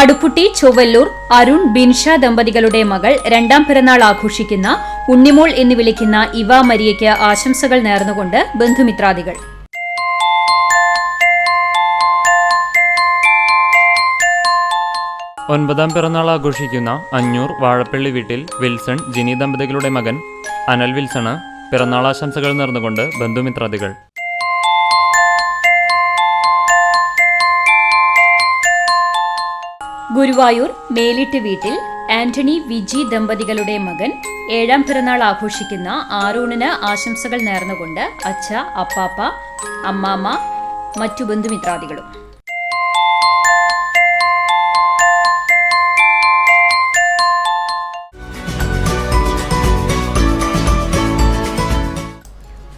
കടുപ്പുട്ടി ചൊവ്വല്ലൂർ അരുൺ ബിൻഷ ദമ്പതികളുടെ മകൾ രണ്ടാം പിറന്നാൾ ആഘോഷിക്കുന്ന ഉണ്ണിമോൾ എന്ന് വിളിക്കുന്ന ഇവ മരിയയ്ക്ക് ആശംസകൾ നേർന്നുകൊണ്ട് ബന്ധുമിത്രാദികൾ. ഒൻപതാം പിറന്നാൾ ആഘോഷിക്കുന്ന അഞ്ഞൂർ വാഴപ്പള്ളി വീട്ടിൽ വിൽസൺ ജിനി ദമ്പതികളുടെ മകൻ അനൽ വിൽസണ് പിറന്നാൾ ആശംസകൾ നേർന്നുകൊണ്ട് ബന്ധുമിത്രാദികൾ. ഗുരുവായൂർ മേലിട്ട് വീട്ടിൽ ആന്റണി വിജി ദമ്പതികളുടെ മകൻ ഏഴാം പിറന്നാൾ ആഘോഷിക്കുന്ന ആറൂണിന് ആശംസകൾ നേർന്നുകൊണ്ട് അച്ഛ, അപ്പാപ്പ, അമ്മാമ്മ, മറ്റു ബന്ധുമിത്രാദികളും.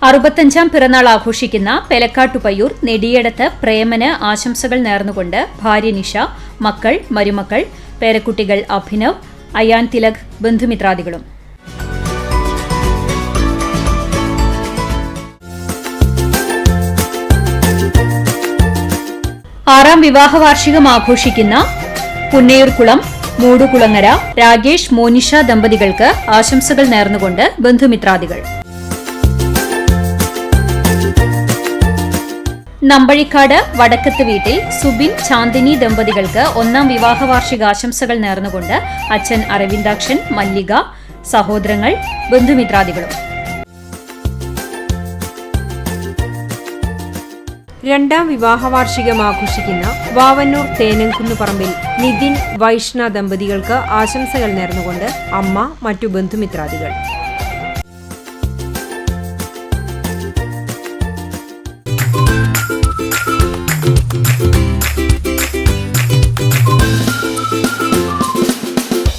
അറുപത്തഞ്ചാം പിറന്നാൾ ആഘോഷിക്കുന്ന പെലക്കാട്ടുപയ്യൂർ നെടിയടത്ത് പ്രേമന് ആശംസകൾ നേർന്നുകൊണ്ട് ഭാര്യ നിഷ, മക്കൾ, മരുമക്കൾ, പേരക്കുട്ടികൾ അഭിനവ്, അയാൻ തിലക്, ബന്ധുമിത്രാദികളും. ആറാം വിവാഹ വാർഷികം ആഘോഷിക്കുന്ന പുന്നയൂർകുളം മൂടുകുളങ്ങര രാഗേഷ്, മോനിഷ ദമ്പതികൾക്ക് ആശംസകൾ നേർന്നുകൊണ്ട് ബന്ധുമിത്രാദികൾ. നമ്പഴിക്കാട് വടക്കത്ത് വീട്ടിൽ സുബിൻ, ചാന്ദിനി ദമ്പതികൾക്ക് ഒന്നാം വിവാഹ വാർഷികാശംസകൾ നേർന്നുകൊണ്ട് അച്ഛൻ അരവിന്ദാക്ഷൻ, മല്ലിക, സഹോദരങ്ങൾ, ബന്ധുമിത്രാദികളും. രണ്ടാം വിവാഹ വാർഷികം ആഘോഷിക്കുന്ന വാവന്നൂർ തേനംകുന്നുപറമ്പിൽ നിതിൻ, വൈഷ്ണ ദമ്പതികൾക്ക് ആശംസകൾ നേർന്നുകൊണ്ട് അമ്മ, മറ്റു ബന്ധുമിത്രാദികൾ.